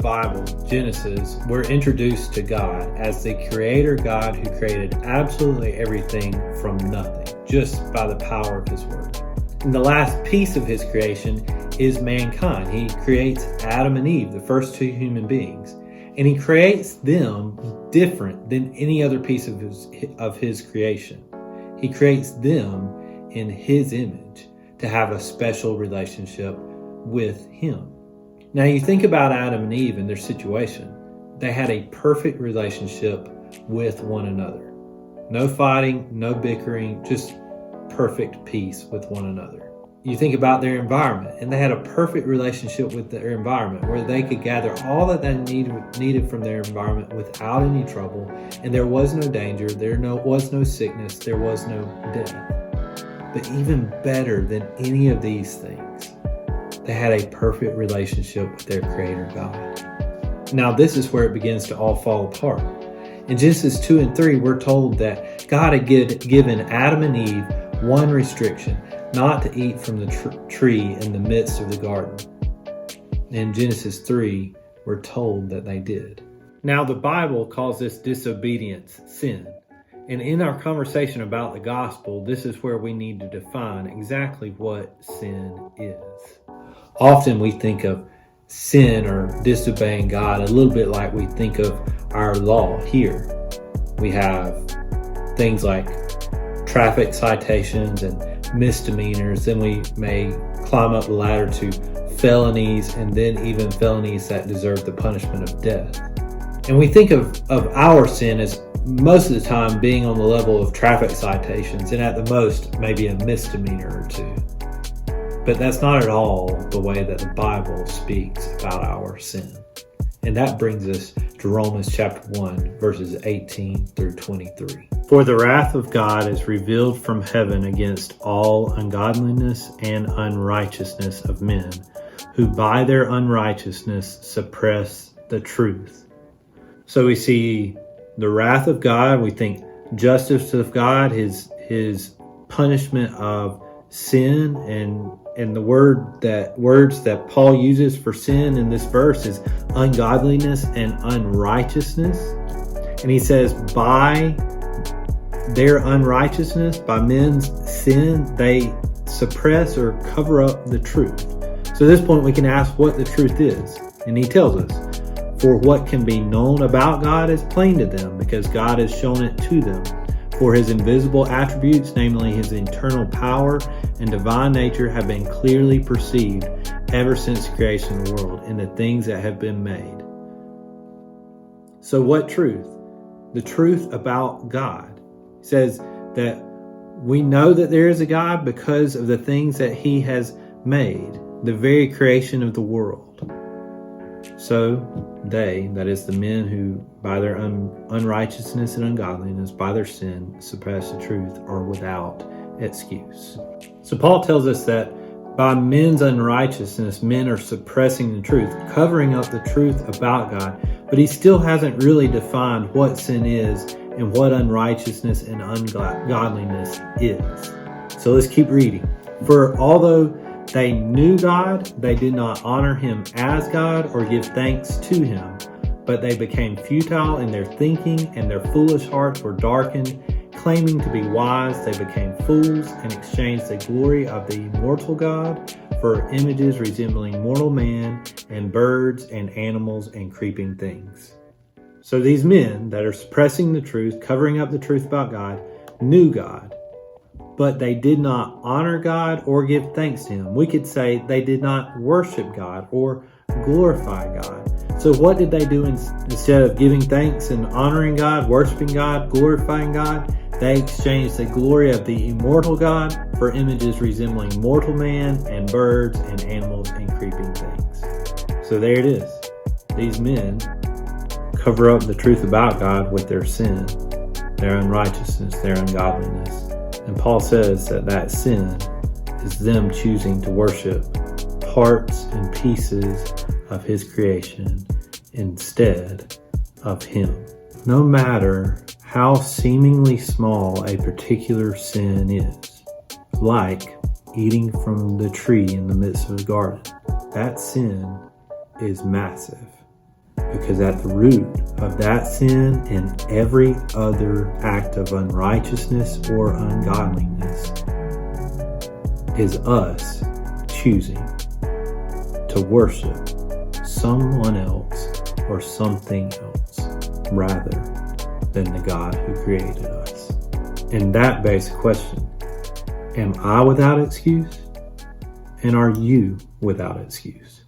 Bible, Genesis, we're introduced to God as the creator God who created absolutely everything from nothing, just by the power of his word. And the last piece of his creation is mankind. He creates Adam and Eve, the first two human beings, and he creates them different than any other piece of his creation. He creates them in his image to have a special relationship with him. Now you think about Adam and Eve and their situation. They had a perfect relationship with one another. No fighting, no bickering, just perfect peace with one another. You think about their environment, and they had a perfect relationship with their environment where they could gather all that they needed from their environment without any trouble, and there was no danger, was no sickness, there was no death. But even better than any of these things, they had a perfect relationship with their creator God. Now this is where it begins to all fall apart. In Genesis 2 and 3, we're told that God had given Adam and Eve one restriction, not to eat from the tree in the midst of the garden. In Genesis 3, we're told that they did. Now the Bible calls this disobedience sin. And in our conversation about the gospel, this is where we need to define exactly what sin is. Often we think of sin or disobeying God a little bit like we think of our law here. We have things like traffic citations and misdemeanors. Then we may climb up the ladder to felonies, and then even felonies that deserve the punishment of death. And we think of our sin as most of the time being on the level of traffic citations, and at the most maybe a misdemeanor or two. But that's not at all the way that the Bible speaks about our sin. And that brings us to Romans chapter 1, verses 18 through 23. For the wrath of God is revealed from heaven against all ungodliness and unrighteousness of men, who by their unrighteousness suppress the truth. So we see the wrath of God, we think justice of God, his punishment of sin, and the words that Paul uses for sin in this verse is ungodliness and unrighteousness. And he says, by their unrighteousness, by men's sin, they suppress or cover up the truth. So at this point we can ask what the truth is. And he tells us, for what can be known about God is plain to them, because God has shown it to them. For his invisible attributes, namely his eternal power and divine nature, have been clearly perceived ever since the creation of the world in the things that have been made. So what truth? The truth about God. He says that we know that there is a God because of the things that he has made, the very creation of the world. So they, that is the men who by their unrighteousness and ungodliness, by their sin, suppress the truth, are without excuse. So Paul tells us that by men's unrighteousness, men are suppressing the truth, covering up the truth about God, but he still hasn't really defined what sin is and what unrighteousness and ungodliness is. So let's keep reading. For although they knew God, they did not honor him as God or give thanks to him, but they became futile in their thinking, and their foolish hearts were darkened. Claiming to be wise, they became fools and exchanged the glory of the immortal God for images resembling mortal man and birds and animals and creeping things. So these men that are suppressing the truth, covering up the truth about God, knew God, but they did not honor God or give thanks to him. We could say they did not worship God or glorify God. So what did they do instead of giving thanks and honoring God, worshiping God, glorifying God? They exchanged the glory of the immortal God for images resembling mortal man and birds and animals and creeping things. So there it is. These men cover up the truth about God with their sin, their unrighteousness, their ungodliness. And Paul says that sin is them choosing to worship parts and pieces of his creation instead of him. No matter how seemingly small a particular sin is, like eating from the tree in the midst of the garden, that sin is massive. Because at the root of that sin and every other act of unrighteousness or ungodliness is us choosing to worship someone else or something else rather than the God who created us. And that begs the question, am I without excuse? And are you without excuse?